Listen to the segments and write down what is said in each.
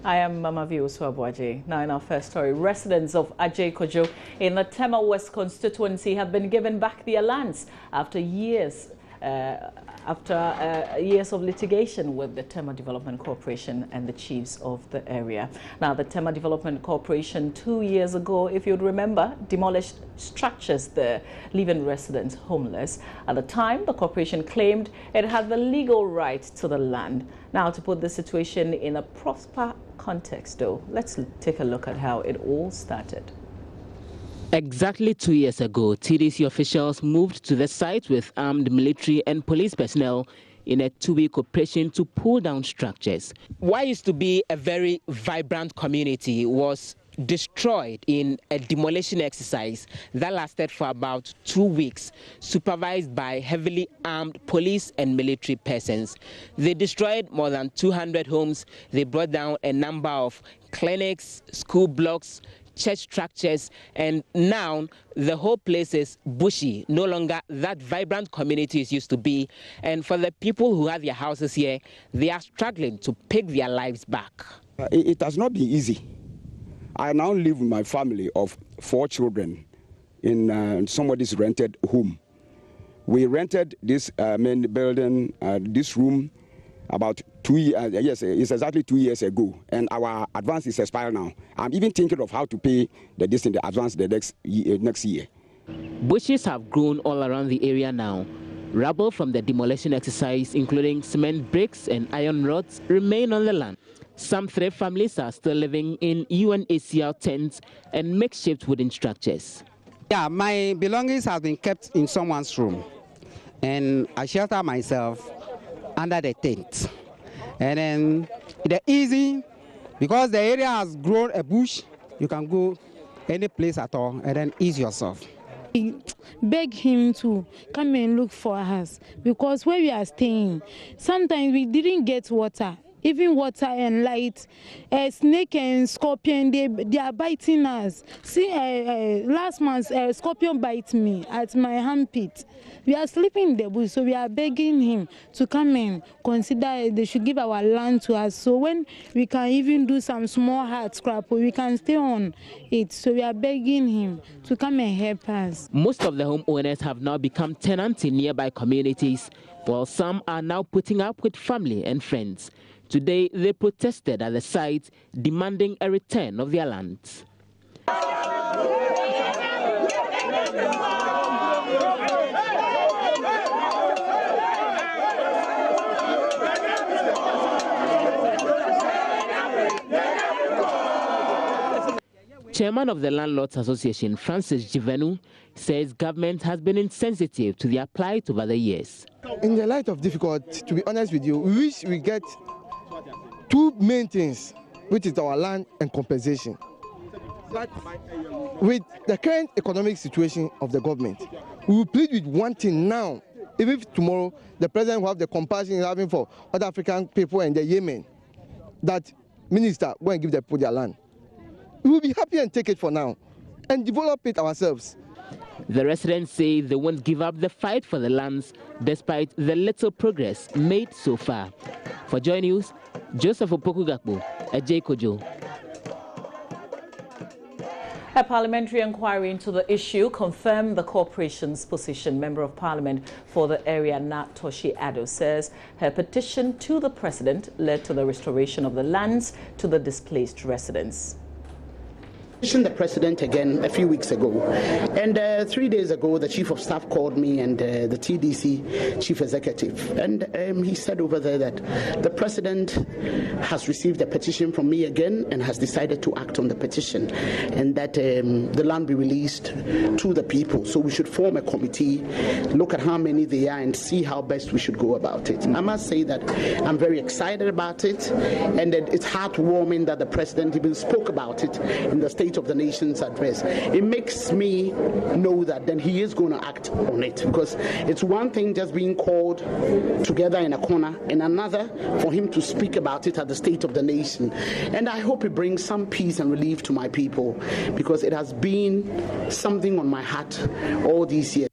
I am Mama Adjei. Now in our first story, residents of Adjei Kojo in the Tema West constituency have been given back their lands after years of litigation with the Tema Development Corporation and the chiefs of the area. Now, the Tema Development Corporation 2 years ago, if you'd remember, demolished structures there, leaving residents homeless. At the time, the corporation claimed it had the legal right to the land. Now, to put the situation in a proper context, though, let's take a look at how it all started. Exactly 2 years ago, TDC officials moved to the site with armed military and police personnel in a two-week operation to pull down structures. What used to be a very vibrant community was destroyed in a demolition exercise that lasted for about 2 weeks, supervised by heavily armed police and military persons. They destroyed more than 200 homes. They brought down a number of clinics, school blocks, church structures, and now the whole place is bushy, no longer that vibrant community it used to be. And for the people who have their houses here, they are struggling to pick their lives back. It has not been easy. I now live with my family of 4 children in somebody's rented home. We rented this main building, this room, about 2 years, yes, it's exactly 2 years ago, and our advance is expired now. I'm even thinking of how to pay the advance the next year. Bushes have grown all around the area now. Rubble from the demolition exercise, including cement bricks and iron rods, remain on the land. Some 3 families are still living in UNHCR tents and makeshift wooden structures. Yeah, my belongings have been kept in someone's room, and I shelter myself under the tent. And then the easy, because the area has grown a bush, you can go any place at all and then ease yourself. We beg him to come and look for us, because where we are staying, sometimes we didn't get water. Even water and light, snake and scorpion, they are biting us. See, last month, a scorpion bite me at my armpit. We are sleeping in the bush, so we are begging him to come and consider they should give our land to us. So when we can even do some small hard scrap, we can stay on it. So we are begging him to come and help us. Most of the homeowners have now become tenants in nearby communities, while some are now putting up with family and friends. Today, they protested at the site, demanding a return of their lands. Chairman of the Landlords Association, Francis Jivenu, says government has been insensitive to their plight over the years. In the light of difficulty, to be honest with you, we wish we get 2 main things, which is our land and compensation. But with the current economic situation of the government, we will plead with one thing now. Even if tomorrow the president will have the compassion he's having for other African people and the Yemen, that minister go and give the people their land. We will be happy and take it for now and develop it ourselves. The residents say they won't give up the fight for the lands despite the little progress made so far. For Joy News, Joseph Opokugakbo, Adjei Kojo. A parliamentary inquiry into the issue confirmed the corporation's position. Member of Parliament for the area, Natoshi Ado, says her petition to the president led to the restoration of the lands to the displaced residents. The president again a few weeks ago, and 3 days ago the chief of staff called me and the TDC chief executive, and he said over there that the president has received a petition from me again and has decided to act on the petition, and that the land be released to the people. So we should form a committee, look at how many they are and see how best we should go about it. I must say that I'm very excited about it, and it's heartwarming that the president even spoke about it in the State of the Nation's address. It makes me know that then he is going to act on it, because it's one thing just being called together in a corner and another for him to speak about it at the State of the Nation. And I hope it brings some peace and relief to my people, because it has been something on my heart all these years.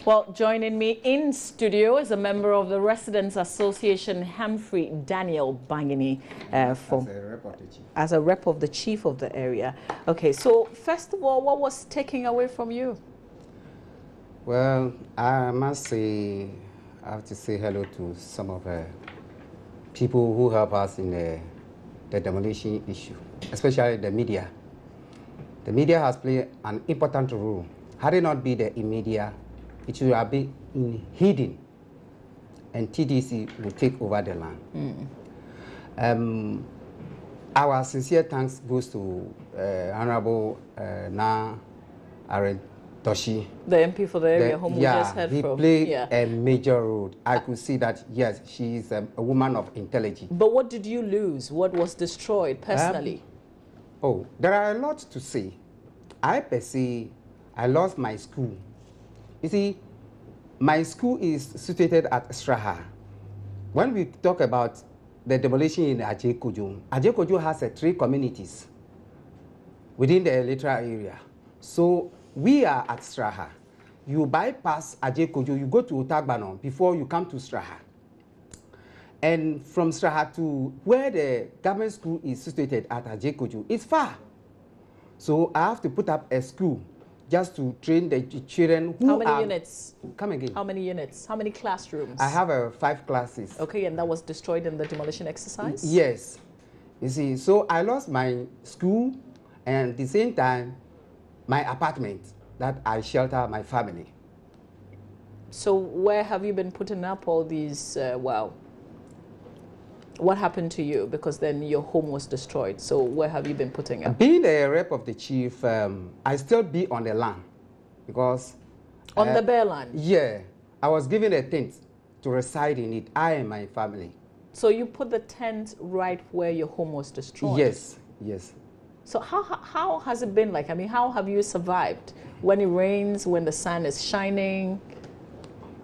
Well, joining me in studio is a member of the Residents Association, Humphrey Daniel Bangini, as a rep of the chief of the area. Okay, so first of all, what was taken away from you? Well, I must say, I have to say hello to some of the people who help us in the demolition issue, especially the media. The media has played an important role. Had it not been the media, it should have been hidden, and TDC will take over the land. Our sincere thanks goes to Honorable Na Aren Toshi. The MP for the area, whom we just heard from. He played a major role. I could see that, yes, she is a woman of intelligence. But what did you lose? What was destroyed personally? There are a lot to say. I per se, I lost my school. You see, my school is situated at Straha. When we talk about the demolition in Adjei Kojo has 3 communities within the electoral area. So we are at Straha. You bypass Adjei Kojo, you go to Otagbano before you come to Straha. And from Straha to where the government school is situated at Adjei Kojo, it's far. So I have to put up a school just to train the children who How many units? Come again. How many units? How many classrooms? I have 5 classes. Okay, and that was destroyed in the demolition exercise? Yes. You see, so I lost my school and at the same time, my apartment that I shelter my family. So where have you been putting up all these, what happened to you? Because then your home was destroyed. So where have you been putting up? Being a rep of the chief, I still be on the land because... On the bare land? Yeah. I was given a tent to reside in it, I and my family. So you put the tent right where your home was destroyed? Yes, yes. So how has it been like? I mean, how have you survived? When it rains, when the sun is shining?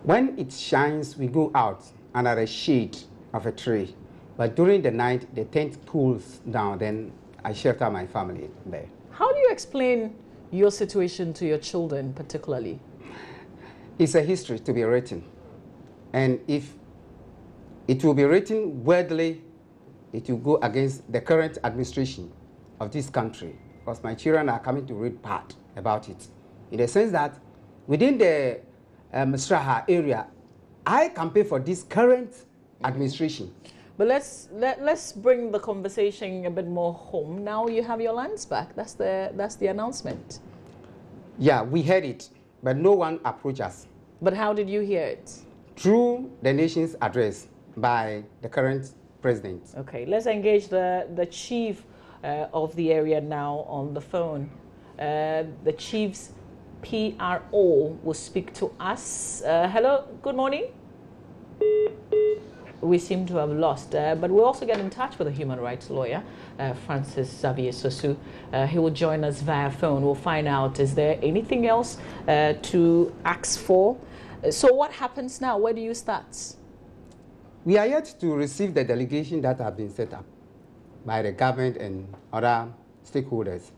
When it shines, we go out under the shade of a tree. But during the night, the tent cools down, then I shelter my family there. How do you explain your situation to your children particularly? It's a history to be written. And if it will be written widely, it will go against the current administration of this country, because my children are coming to read part about it. In the sense that within the Straha area, I campaign for this current administration. But let's bring the conversation a bit more home. Now you have your lands back. That's the announcement. Yeah, we heard it, but no one approached us. But how did you hear it? Through the nation's address by the current president. Okay, let's engage the chief of the area now on the phone. The chief's PRO will speak to us. Hello, good morning. We seem to have lost, but we'll also get in touch with a human rights lawyer, Francis Xavier Sosu. He will join us via phone. We'll find out, is there anything else to ask for? So what happens now? Where do you start? We are yet to receive the delegation that have been set up by the government and other stakeholders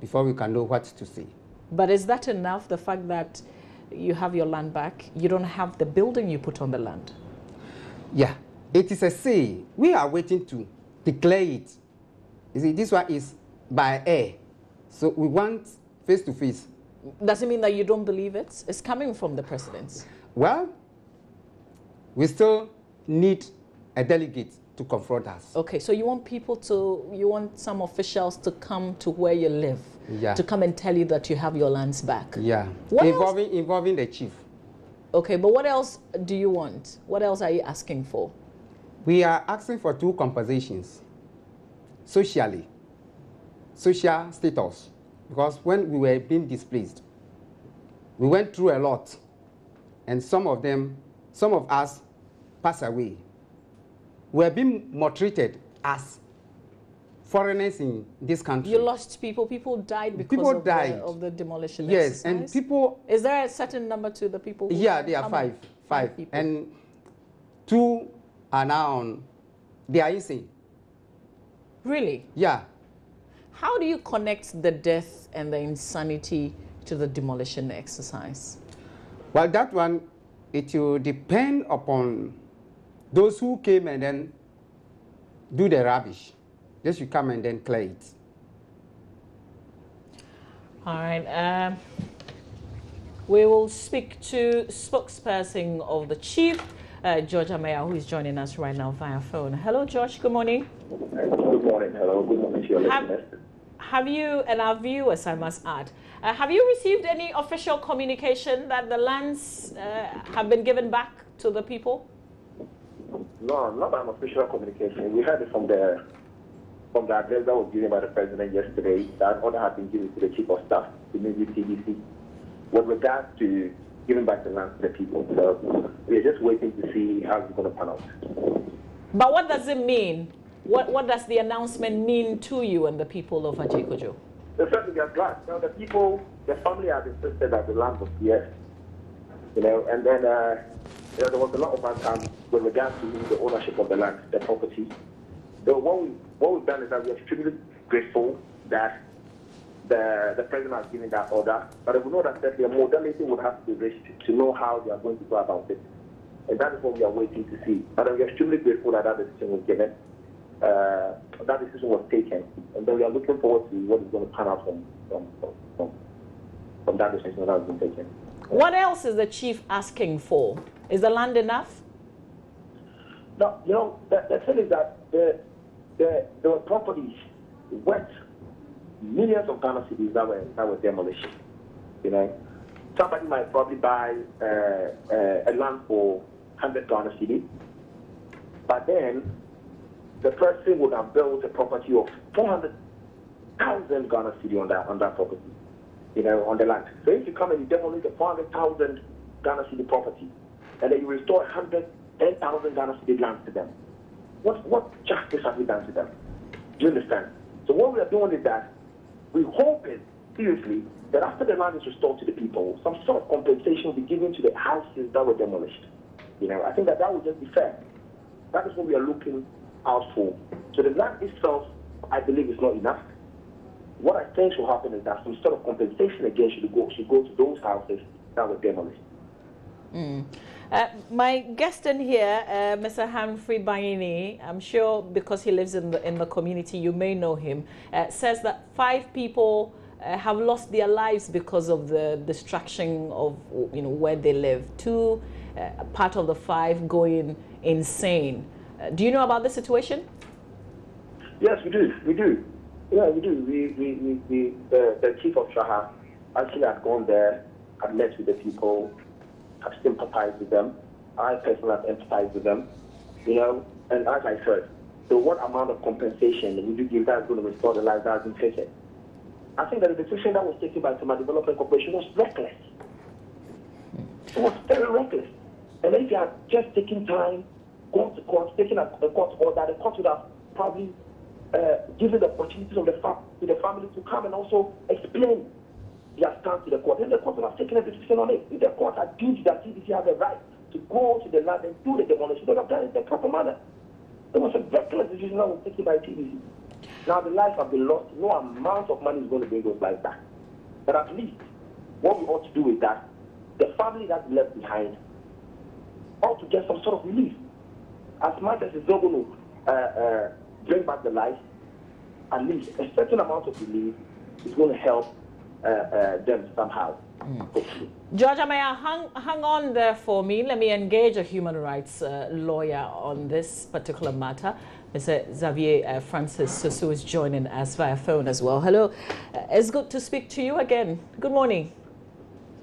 before we can know what to say. But is that enough, the fact that you have your land back, you don't have the building you put on the land? Yeah, it is a say. We are waiting to declare it. You see, this one is by air. So we want face to face. Does it mean that you don't believe it? It's coming from the president. Well, we still need a delegate to confront us. Okay, so you want some officials to come to where you live, to come and tell you that you have your lands back. Yeah, involving the chief. Okay, but what else do you want? What else are you asking for? We are asking for 2 compensations. Social status. Because when we were being displaced, we went through a lot. And some of us passed away. We are being maltreated as foreigners in this country. You lost people. People died because of the demolition exercise. And people... Is there a certain number to the people who... Yeah, there are 5. 5 people. And 2 are now on... They are insane. Really? Yeah. How do you connect the death and the insanity to the demolition exercise? Well, that one, it will depend upon those who came and then do the rubbish. Just you come and then clear it. All right. We will speak to spokesperson of the chief, George Amaya, who is joining us right now via phone. Hello, George. Good morning. Good morning. Hello. Good morning to your listeners. Have you, and our viewers, I must add, have you received any official communication that the lands have been given back to the people? No, not an official communication. We heard it from the address that was given by the president yesterday, that order had been given to the chief of staff, the new TDC, with regards to giving back the land to the people. So we're just waiting to see how it's going to pan out. But what does it mean? What does the announcement mean to you and the people of Adjei Kojo? Certainly, we are glad. Now, the people, the family has insisted that the land was theirs, and then there was a lot of outcome with regards to the ownership of the land, the property. So what we've done is that we are extremely grateful that the president has given that order, but we know that the modality would have to be reached to know how they are going to go about it. And that is what we are waiting to see. But we are extremely grateful that decision was given. That decision was taken, and then we are looking forward to what is going to pan out from that decision that has been taken. What else is the chief asking for? Is the land enough? No, the thing is that there were properties worth millions of Ghana cedis that were demolished. Somebody might probably buy a land for 100 Ghana cedis, but then the person would have built a property of 400,000 Ghana cedi on that property, on the land. So if you come and you demolish the 400,000 Ghana cedi property, and then you restore 110,000 Ghana cedi land to them, what justice have we done to them? Do you understand? So what we are doing is that we hope seriously that after the land is restored to the people, some sort of compensation will be given to the houses that were demolished. I think that would just be fair. That is what we are looking out for. So the land itself, I believe, is not enough. What I think should happen is that some sort of compensation again should go to those houses that were demolished. My guest in here, Mr. Humphrey Bayini, I'm sure because he lives in the community, you may know him, says that 5 people have lost their lives because of the destruction of where they live. 2, part of the 5 going insane. Do you know about this situation? Yes, we do. Yeah, we do. The chief of Shaha actually had gone there, had met with the people, have sympathized with them. I personally have empathized with them, and as I said, so what amount of compensation would you give that is going to restore the lives that has been taken? I think that the decision that was taken by Tema Development Corporation was reckless. It was very reckless. And if you had just taken time, gone to court, taken a court order, the court would have probably given the opportunity to the family to come and also explain their stance to the court. And the court would have taken a decision on it. If the court had deemed that TDC had the right to go to the land and do the demolition, they would have done it in a proper manner. It was a reckless decision that was taken by TDC. Now the lives have been lost. No amount of money is going to bring those lives back. But at least what we ought to do is that the family that's left behind ought to get some sort of relief. As much as it's not going to bring back the life, at least a certain amount of relief is going to help them somehow. George Amaya, hang on there for me. Let me engage a human rights lawyer on this particular matter. Mr. Xavier Francis Sosu is joining us via phone as well. Hello. It's good to speak to you again. Good morning.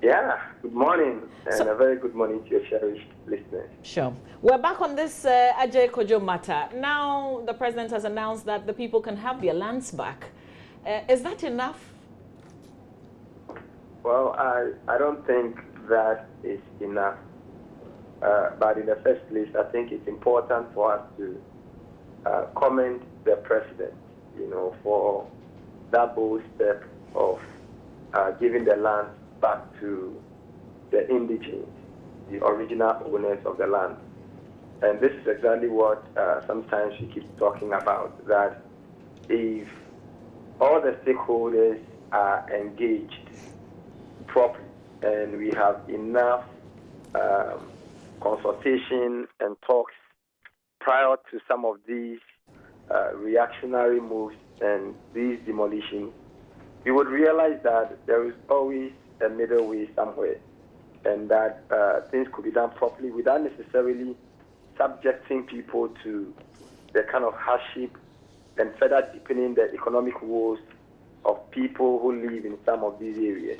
Yeah, good morning, and a very good morning to your cherished listeners. Sure. We're back on this Adjei Kojo matter. Now the president has announced that the people can have their lands back. Is that enough? Well, I don't think that is enough. But in the first place, I think it's important for us to commend the president, for that bold step of giving the land back to the indigenous, the original owners of the land. And this is exactly what sometimes we keep talking about, that if all the stakeholders are engaged properly and we have enough consultation and talks prior to some of these reactionary moves and these demolitions, we would realize that there is always a middle way somewhere, and that things could be done properly without necessarily subjecting people to the kind of hardship and further deepening the economic woes of people who live in some of these areas.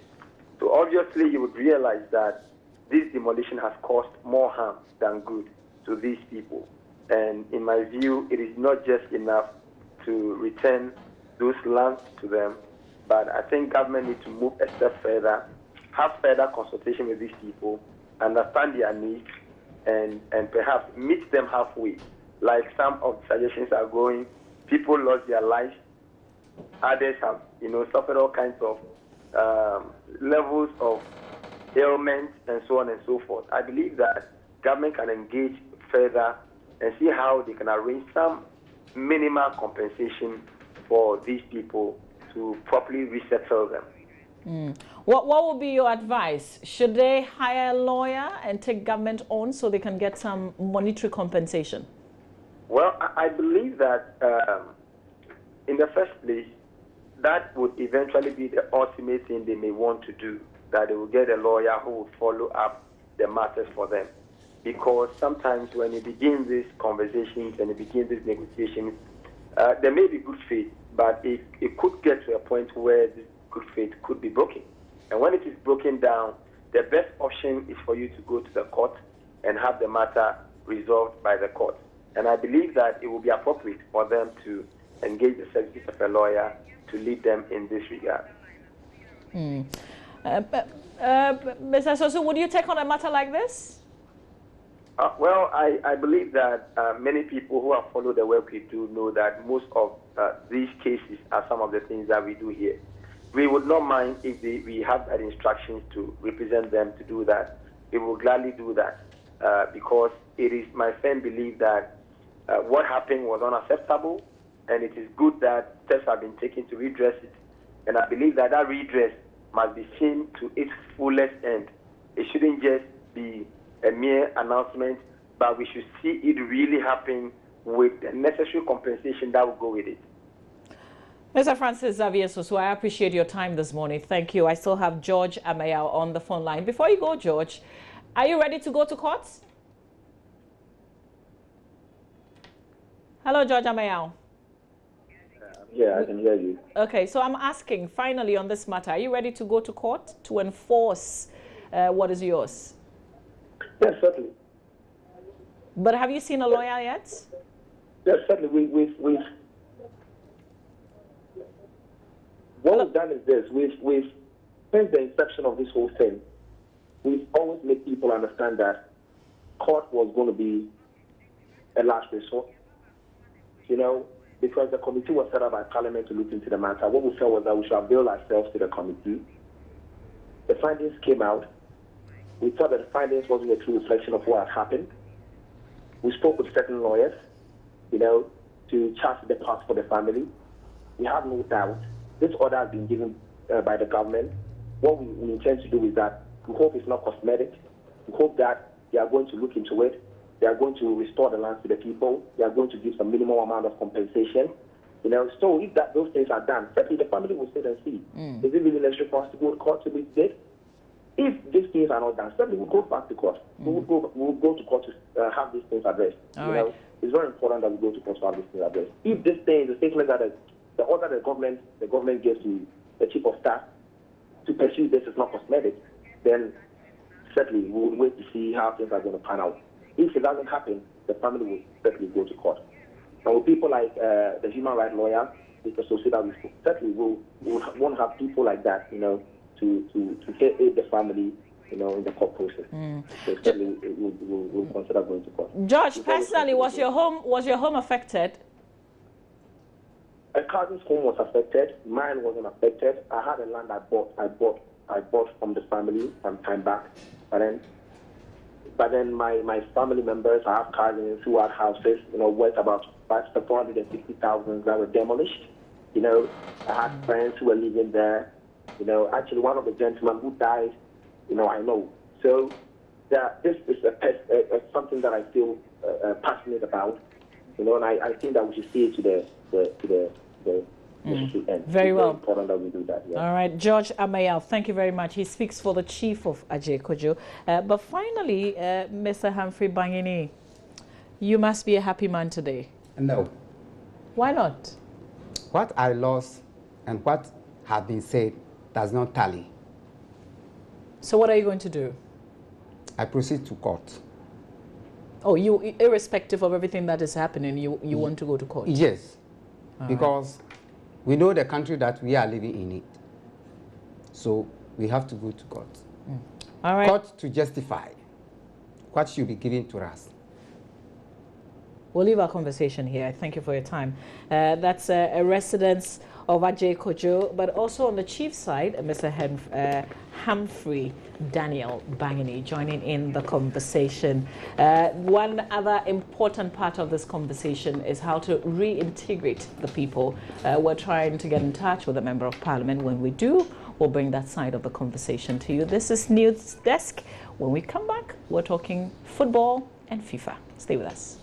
So obviously you would realize that this demolition has caused more harm than good to these people. And in my view, it is not just enough to return those lands to them, but I think government needs to move a step further, have further consultation with these people, understand their needs, and perhaps meet them halfway. Like some of the suggestions are going, people lost their lives, others have, suffered all kinds of levels of ailments and so on and so forth. I believe that government can engage further and see how they can arrange some minimal compensation for these people to properly resettle them. What would be your advice? Should they hire a lawyer and take government on so they can get some monetary compensation? Well, I believe that in the first place, that would eventually be the ultimate thing they may want to do, that they will get a lawyer who will follow up the matters for them. Because sometimes when you begin these conversations and you begin these negotiations, there may be good faith, but it could get to a point where this good faith could be broken. And when it is broken down, the best option is for you to go to the court and have the matter resolved by the court. And I believe that it will be appropriate for them to engage the services of a lawyer to lead them in this regard. Mr. Sosu, would you take on a matter like this? Well, I believe that many people who have followed the work we do know that most of these cases are some of the things that we do here. We would not mind if we have that instructions to represent them to do that. We will gladly do that because it is my firm belief that what happened was unacceptable, and it is good that steps have been taken to redress it. And I believe that that redress must be seen to its fullest end. It shouldn't just be a mere announcement, but we should see it really happen with the necessary compensation that will go with it. Mr. Francis Xavier Sosu, I appreciate your time this morning. Thank you. I still have George Amayao on the phone line. Before you go, George, are you ready to go to court? Hello, George Amayao. Yeah, I can hear you. Okay, so I'm asking, finally, on this matter, are you ready to go to court to enforce what is yours? Yes, certainly. But have you seen a lawyer yet? Yes, certainly. What we've done is this. We've since the inception of this whole thing, we've always made people understand that court was going to be a last resort. Because the committee was set up by Parliament to look into the matter. What we felt was that we should avail ourselves to the committee. The findings came out. We thought that the findings wasn't a true reflection of what had happened. We spoke with certain lawyers, to chart the path for the family. We have no doubt this order has been given by the government. What we intend to do is that we hope it's not cosmetic. We hope that they are going to look into it. They are going to restore the land to the people. They are going to give some minimum amount of compensation. So if those things are done, certainly the family will sit and see. Is it really necessary for us to go to court to be dead? If these things are not done, certainly we'll go back to court. We'll go to court to have these things addressed. It's very important that we go to court to have these things addressed. If this thing, the statement that the order the government gives to the chief of staff to pursue this is not cosmetic, then certainly we'll wait to see how things are going to pan out. If it doesn't happen, the family will certainly go to court. And with people like the human rights lawyer, Mr. Sosu, we certainly will want to have people like that, to aid the family, in the court process. So certainly we'll consider going to court. George, personally, was your home affected? A cousin's home was affected. Mine wasn't affected. I had a land I bought from the family some time back, but then my family members, I have cousins who had houses, worth about 450,000 that were demolished. I had friends who were living there. Actually, one of the gentlemen who died, I know. So that this is something that I feel passionate about, and I think that we should see it to the end. Very well. It's important that we do that. Yeah. All right, George Amayal, thank you very much. He speaks for the chief of Adjei Kojo. But finally, Mr. Humphrey Bangini, you must be a happy man today. No. Why not? What I lost and what has been said does not tally. So what are you going to do? I proceed to court. Oh, you, irrespective of everything that is happening, you want to go to court? Yes, all because we know the country that we are living in it. So we have to go to court. All right. Court to justify what should be given to us. We'll leave our conversation here. Thank you for your time. That's a resident of Adjei Kojo, but also on the chief side, Mr. Humphrey Daniel Bangini joining in the conversation. One other important part of this conversation is how to reintegrate the people. We're trying to get in touch with a member of parliament. When we do, we'll bring that side of the conversation to you. This is News Desk. When we come back, we're talking football and FIFA. Stay with us.